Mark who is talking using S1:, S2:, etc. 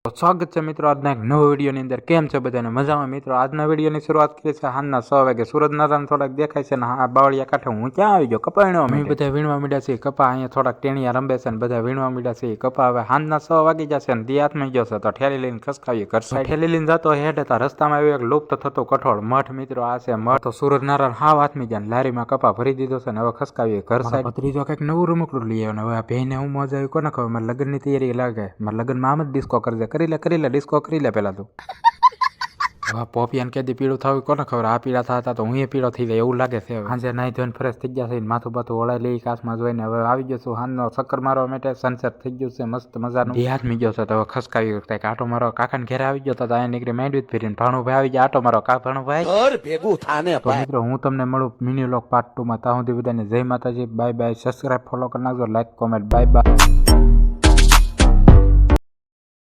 S1: તો સ્વાગત છે મિત્રો આજના એક નવો વિડીયોની અંદર. કેમ છે બધાને? મજામાં મિત્રો. આજના વિડીયોની શરૂઆત કરી છે સાંજના 6 વાગે. સૂરજનારાયણ થોડાક દેખાય છે ને આ બાવળિયા કાંઠે હું ક્યાં આવી ગયો? કપા વીણવા માટે. બધા વીણવા મીડ્યા છે કપા. અહીંયા થોડાક ટેણિયા રંબે છે ને બધા વીણવા મીડ્યા છે કપા. હવે સાંજના 6 વાગી જશે ને દી હાથમાં ગયો છે તો ઠેલી લઈને ખસકાવીએ ઘર સાઈડ. ઠેલી લઈને જતો હેડ હતા રસ્તામાં આવ્યો એક લુપ્ત થતો કઠોળ મઠ. મિત્રો આ છે મઠ. તો સૂરજનારાયણ હાવ હાથમી ગયા લારીમાં કપા ભરી દીધો છે ને હવે ખસકાવીએ ઘર સાઈડ. ભત્રીજો કંઈક નવું રમકડું લઈ આવ્યો ને હવે આ ભેને હું મજા આવી કોને ખબર. મારે લગ્નની તૈયારી લાગે. મારે લગ્નમાં આમ જ ડિસ્કો કરજે. કરી લે ડિસ્કો કરી લે પેલા તું. હવે પોપિયાને કેદી પીળું થયું કોને ખબર. આ પીળા થતા તો હું એ પીળો થઈ જાય એવું લાગે છે. સાંજે નાઈ ધોઈને ફ્રેશ થઈ ગયા છે માથું બાથું ઓળાઈ લઈ કાચમાં જોઈને હવે આવી ગયો છું હાંજનો ચક્કર મારવા માટે. સનસેટ થઈ ગયું છે મસ્ત મજાનું. બે હાથ મી ગયો છે તો હવે ખસકાવી કંઈક આટો મારો. કાકાને ઘેરે આવી ગયો તો અહીંયા નીકળી માંડવી ફેરીને ભાણુભાઈ આવી ગયા આટો મારો. કા ભાણુભાઈ ભેગું થાને. તો મિત્રો હું તમને મળું મિની વ્લોગ પાર્ટ 2 માં. ત્યાં સુધી બધાને જય માતાજી, બાય બાય. સબસ્ક્રાઇબ ફોલો કરી નાખજો, લાઈક કોમેન્ટ. Bye bye.